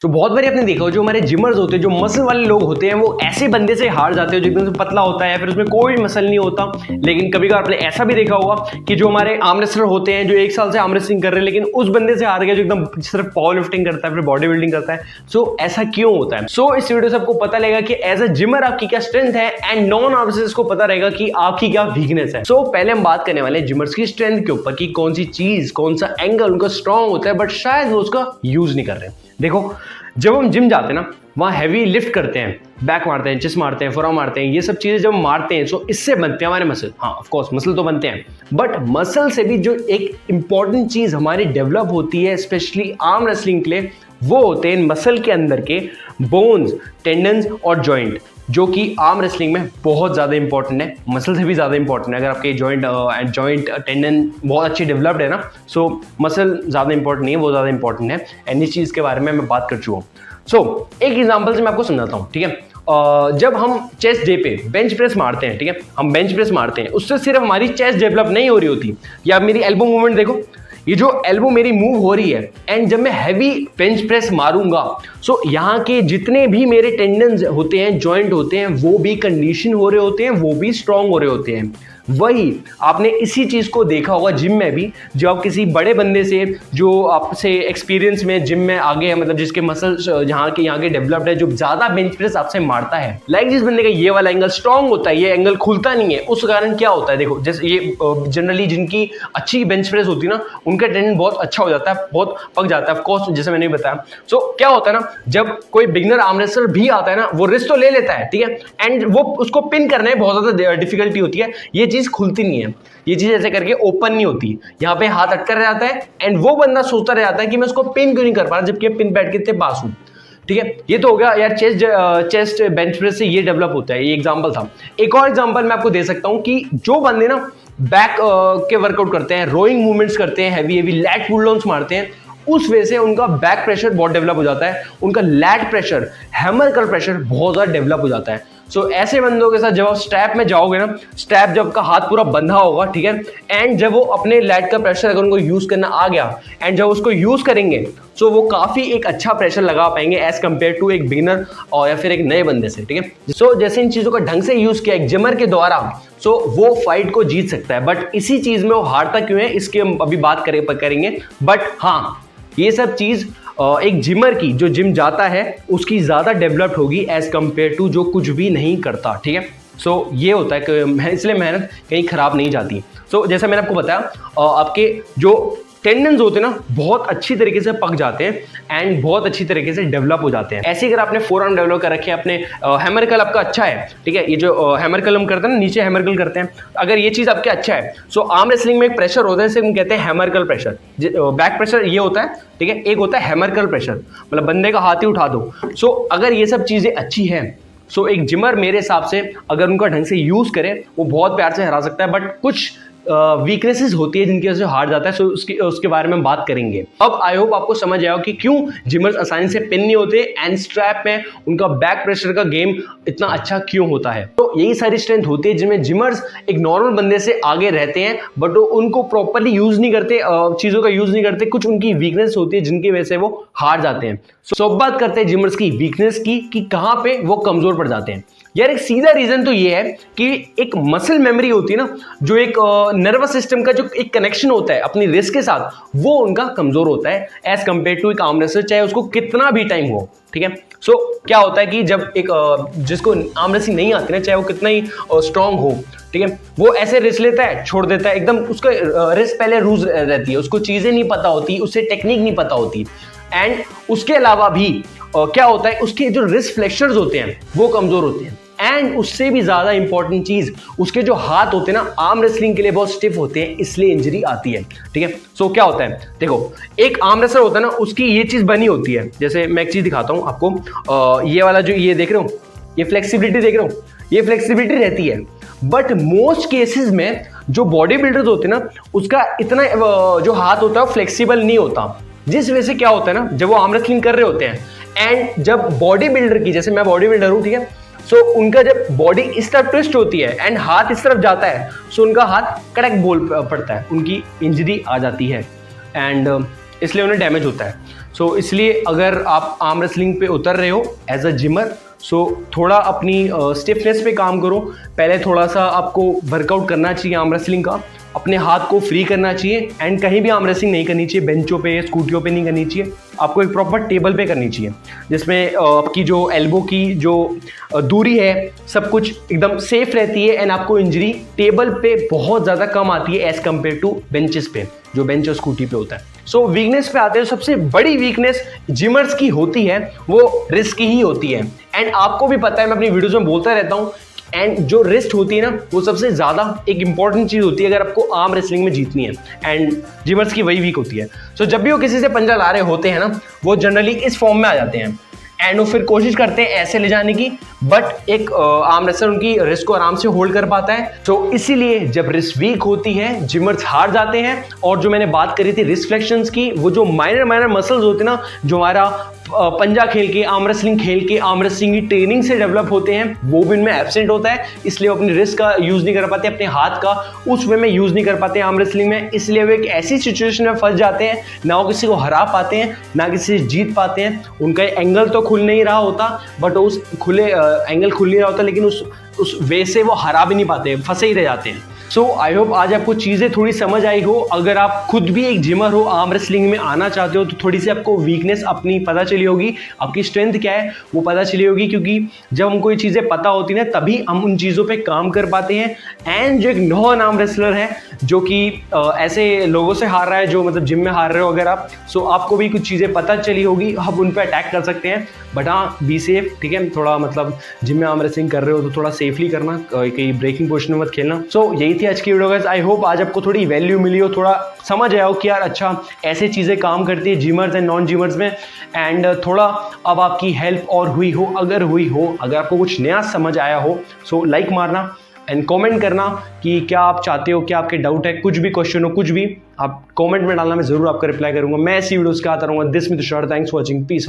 तो बहुत बार आपने देखा हो जो हमारे जिमर्स होते हैं, जो मसल वाले लोग होते हैं, वो ऐसे बंदे से हार जाते हैं जो एकदम से पतला होता है या फिर उसमें कोई मसल नहीं होता। लेकिन कभी कभार आपने ऐसा भी देखा होगा कि जो हमारे आर्म रेसलर होते हैं जो 1 साल से आर्म रेसलिंग कर रहे हैं लेकिन उस बंदे से हार गया जो एकदम सिर्फ पावर लिफ्टिंग करता है फिर बॉडी बिल्डिंग करता है। सो ऐसा क्यों होता है? सो इस वीडियो से आपको पता लगेगा कि एज अ जिमर आपकी क्या स्ट्रेंथ है एंड नॉन आर्म रेसलर्स को पता रहेगा कि आपकी क्या वीकनेस है। सो पहले हम बात करने वाले हैं जिमर्स की स्ट्रेंथ के ऊपर कि कौन सी चीज, कौन सा एंगल उनका स्ट्रॉन्ग होता है बट शायद वो उसका यूज नहीं कर रहे। देखो, जब हम जिम जाते हैं ना, वहाँ हैवी लिफ्ट करते हैं, बैक मारते हैं, चेस्ट मारते हैं, फोरआर्म मारते हैं, ये सब चीज़ें जब मारते हैं तो इससे बनते हैं हमारे मसल। हाँ, ऑफ कोर्स मसल तो बनते हैं, बट मसल से भी जो एक इंपॉर्टेंट चीज़ हमारी डेवलप होती है स्पेशली आर्म रेसलिंग के लिए, वो होते हैं मसल के अंदर के बोन्स, टेंडन्स और जॉइंट, जो कि आर्म रेसलिंग में बहुत ज़्यादा इंपॉर्टेंट है, मसल से भी ज़्यादा इंपॉर्टेंट है। अगर आपके जॉइंट टेंडन बहुत अच्छी डेवलप्ड है ना, सो मसल ज़्यादा इंपॉर्टेंट नहीं है, वो ज़्यादा इंपॉर्टेंट है। एंड इस चीज़ के बारे में मैं बात कर चुका हूँ। सो एक एग्जांपल से मैं आपको समझाता हूँ, ठीक है। जब हम चेस्ट डे पे बेंच प्रेस मारते हैं, ठीक है, हम बेंच प्रेस मारते हैं, उससे सिर्फ हमारी चेस्ट डेवलप नहीं हो रही होती। या आप मेरी एल्बो मूवमेंट देखो, ये जो एल्बो मेरी मूव हो रही है एंड जब मैं हैवी बेंच प्रेस मारूंगा, सो यहाँ के जितने भी मेरे टेंडन्स होते हैं, जॉइंट होते हैं, वो भी कंडीशन हो रहे होते हैं, वो भी स्ट्रांग हो रहे होते हैं। वही आपने इसी चीज को देखा होगा जिम में भी, जो आप किसी बड़े बंदे से जो आपसे एक्सपीरियंस में जिम में आगे है, मतलब जिसके मसल्स यहाँ के डेवलप्ड है, जो ज्यादा बेंच प्रेस आपसे मारता है, लाइक जिस बंदे का ये वाला एंगल स्ट्रांग होता है, ये एंगल खुलता नहीं है, उस कारण क्या होता है? देखो, जैसे ये जनरली जिनकी अच्छी बेंच प्रेस होती है ना, उनका टेंडन बहुत अच्छा हो जाता है, बहुत पक जाता है, ऑफकोर्स जैसे मैंने बताया। सो क्या होता है ना, जब कोई बिगनर आर्म रेसलर भी आता है ना, वो रिस्क तो ले लेता है, ठीक है, एंड वो उसको पिन करने में बहुत ज्यादा डिफिकल्टी होती है, ये चीज खुलती नहीं है, ये चीज ऐसे करके ओपन नहीं होती, यहाँ पे हाथ अटकर रह जाता है एंड वो बंदा सोचता रह जाता है कि मैं उसको पिन क्यों नहीं कर पा रहा, जबकि पिन पैड के इतने पास हूं। ठीक है, ये तो हो गया यार चेस्ट बेंच प्रेस से ये डेवलप होता है, ये एग्जांपल था। एक और एग्जांपल मैं आपको दे सकता हूं कि जो बंदे ना बैक के वर्कआउट करते हैं, रोइंग मूवमेंट्स करते हैं, हैवी लैट पुल डाउन्स मारते हैं, उस वजह से उनका बैक प्रेशर बहुत डेवलप हो जाता है, उनका lat pressure, hammer curl pressure बहुत ज्यादा डेवलप हो जाता है। सो ऐसे बंदों के साथ जब आप स्ट्रैप में जाओगे ना, स्ट्रैप जब का हाथ पूरा बंधा होगा, ठीक है, एंड जब वो अपने लैट का प्रेशर अगर उनको यूज करना आ गया एंड जब उसको यूज करेंगे, सो वो काफी एक अच्छा प्रेशर लगा पाएंगे एज कंपेयर टू एक बिगिनर और या फिर एक नए बंदे से, ठीक है। सो जैसे इन चीजों का ढंग से यूज किया एक जिमर के द्वारा, सो वो फाइट को जीत सकता है। बट इसी चीज में वो हारता क्यों है, इसकी हम अभी बात करेंगे। बट हाँ, ये सब चीज एक जिमर की, जो जिम जाता है, उसकी ज्यादा डेवलप्ड होगी एज कंपेयर टू जो कुछ भी नहीं करता, ठीक है। सो ये होता है कि इसलिए मेहनत कहीं खराब नहीं जाती। सो जैसा मैंने आपको बताया, आपके जो टेंडन्स होते हैं ना, बहुत अच्छी तरीके से पक जाते हैं एंड बहुत अच्छी तरीके से डेवलप हो जाते हैं। ऐसे अगर आपने फोरआर्म डेवलप कर रखे हैं, अपने हैमर कर्ल आपका अच्छा है, ठीक है, ये जो हैमर कर्ल हम करते हैं ना, नीचे हैमर कर्ल करते हैं, अगर ये चीज आपके अच्छा है, सो आर्म रेसलिंग में एक प्रेशर होता है, जिसे हम कहते हैं hammer curl pressure. Back pressure ये होता है, ठीक है, एक होता है हैमर कर्ल प्रेशर, मतलब बंदे का हाथ ही उठा दो। सो अगर ये सब चीजें अच्छी हैं, सो एक जिमर मेरे हिसाब से अगर उनका ढंग से यूज करे, वो बहुत प्यार से हरा सकता है। बट कुछ वीकनेसेस होती है जिनकी वजह से हार जाता है, सो उसके बारे में बात करेंगे। अब आई होप आपको समझ आया कि क्यों जिमर्स आसानी से पिन नहीं होते एंड स्ट्रैप में उनका बैक प्रेशर का गेम इतना अच्छा क्यों होता है। तो यही सारी स्ट्रेंथ होती है जिनमें जिमर्स एक नॉर्मल बंदे से आगे रहते हैं, बट वो उनको प्रॉपरली यूज नहीं करते, चीजों का यूज नहीं करते। कुछ उनकी वीकनेस होती है जिनकी वजह से वो हार जाते हैं। सो अब बात करते हैं जिमर्स की वीकनेस की, कि कहां पे वो कमजोर पड़ जाते हैं। यार एक सीधा रीजन तो ये है कि एक मसल मेमोरी होती है ना, जो एक नर्वस सिस्टम का जो एक कनेक्शन होता है अपनी रिस्ट के साथ, वो उनका कमजोर होता है एज कंपेयर टू एक आर्म रेसलर, चाहे उसको कितना भी टाइम हो, ठीक है। सो क्या होता है कि जब एक जिसको आर्म रेसलिंग नहीं आती ना, चाहे वो कितना ही स्ट्रांग हो, ठीक है, वो ऐसे रिस्क लेता है, छोड़ देता है, एकदम उसका रिस्क पहले रूज रहती है, उसको चीजें नहीं पता होती, उससे टेक्निक नहीं पता होती, एंड उसके अलावा भी क्या होता है, उसके जो रिस्ट फ्लेक्शर्स होते हैं वो कमजोर होते हैं, एंड उससे भी ज्यादा इंपॉर्टेंट चीज, उसके जो हाथ होते हैं ना, आर्म रेसलिंग के लिए बहुत स्टिफ होते हैं, इसलिए इंजरी आती है, ठीक है। सो क्या होता है, देखो, एक आर्म रेसलर होता है ना, उसकी ये चीज बनी होती है, जैसे मैं एक चीज दिखाता हूं आपको, ये वाला जो ये देख रहे हो, ये फ्लेक्सिबिलिटी देख रहे हो, ये फ्लेक्सिबिलिटी रहती है। बट मोस्ट केसेस में जो बॉडी बिल्डर्स होते हैं ना, उसका इतना जो हाथ होता है वो फ्लेक्सिबल नहीं होता, जिस वजह से क्या होता है ना, जब वो आर्म रेसलिंग कर रहे होते हैं एंड जब बॉडी बिल्डर की, जैसे मैं बॉडी बिल्डर हूं, ठीक है, सो उनका जब बॉडी इस तरफ ट्विस्ट होती है एंड हाथ इस तरफ जाता है, सो उनका हाथ कड़क बोल पड़ता है, उनकी इंजरी आ जाती है। एंड इसलिए उन्हें डैमेज होता है। सो इसलिए अगर आप आर्म रेसलिंग पे उतर रहे हो एज अ जिमर, सो थोड़ा अपनी स्टिफनेस पे काम करो। पहले थोड़ा सा आपको वर्कआउट करना चाहिए आर्म रेसलिंग का, अपने हाथ को फ्री करना चाहिए, एंड कहीं भी आर्म रेसलिंग नहीं करनी चाहिए, बेंचों पे स्कूटियों पे नहीं करनी चाहिए, आपको एक प्रॉपर टेबल पे करनी चाहिए जिसमें आपकी जो एल्बो की जो दूरी है सब कुछ एकदम सेफ रहती है, एंड आपको इंजरी टेबल पे बहुत ज़्यादा कम आती है एज कम्पेयर टू बेंचेस पे, जो बेंच और स्कूटी पे होता है। सो वीकनेस पे आते हैं, सबसे बड़ी वीकनेस जिमर्स की होती है वो रिस्क की ही होती है, एंड आपको भी पता है, मैं अपनी वीडियोस में बोलता रहता हूँ, एंड जो रिस्ट होती है ना वो सबसे ज़्यादा एक इंपॉर्टेंट चीज़ होती है अगर आपको आर्म रेसलिंग में जीतनी है, एंड जिमर्स की वही वीक होती है। सो जब भी वो किसी से पंजा ला रहे होते हैं ना, वो जनरली इस फॉर्म में आ जाते हैं, एंड वो फिर कोशिश करते हैं ऐसे ले जाने की, बट एक आर्म रेसलर उनकी रिस्ट को आराम से होल्ड कर पाता है। तो इसीलिए जब रिस्ट वीक होती है जिमर्स हार जाते हैं। और जो मैंने बात करी थी रिस्ट फ्लेक्शंस की, वो जो माइनर मसल्स होते हैं ना, जो हमारा पंजा खेल के, आर्म रेसलिंग खेल के, आर्म रेसलिंग की ट्रेनिंग से डेवलप होते हैं, वो भी इनमें एब्सेंट होता है, इसलिए वो अपनी रिस्ट का यूज़ नहीं कर पाते, अपने हाथ का उस वे में यूज़ नहीं कर पाते आर्म रेसलिंग में, इसलिए वो एक ऐसी सिचुएशन में फंस जाते हैं, ना वो किसी को हरा पाते हैं ना किसी से जीत पाते हैं। उनका एंगल तो खुल नहीं रहा होता, बट उस खुले एंगल खुल नहीं रहा होता, लेकिन उस वे से वो हरा भी नहीं पाते, फंसे ही रह जाते हैं। सो आई होप आज आपको चीज़ें थोड़ी समझ आई हो। अगर आप खुद भी एक जिमर हो, आर्म रेसलिंग में आना चाहते हो, तो थोड़ी सी आपको वीकनेस अपनी पता चली होगी, आपकी स्ट्रेंथ क्या है वो पता चली होगी, क्योंकि जब हमको ये चीज़ें पता होती ना तभी हम उन चीज़ों पे काम कर पाते हैं। एंड जो एक नॉन आर्म रेसलर है जो कि ऐसे लोगों से हार रहा है, जो मतलब जिम में हार रहे हो अगर आप, सो आपको भी कुछ चीज़ें पता चली होगी, आप उन पर अटैक कर सकते हैं। बट हाँ, बी सेफ, ठीक है, थोड़ा मतलब जिम में आर्म रेसलिंग कर रहे हो तो थोड़ा सेफली करना, कहीं ब्रेकिंग पोजिशन में मत खेलना। सो यही थी आज की वीडियो गाइस। आई होप आज आपको थोड़ी वैल्यू मिली हो, थोड़ा समझ आया हो कि यार अच्छा ऐसे चीज़ें काम करती है जिमर्स एंड नॉन जिमर्स में, एंड थोड़ा अब आपकी हेल्प और हुई हो, अगर आपको कुछ नया समझ आया हो, सो लाइक मारना एंड कमेंट करना कि क्या आप चाहते हो, क्या आपके डाउट है, कुछ भी क्वेश्चन हो, कुछ भी आप कमेंट में डालना, मैं जरूर आपका रिप्लाई करूंगा। मैं ऐसी वीडियोस का आता रहूंगा। This me Tushar, thanks for watching, peace out.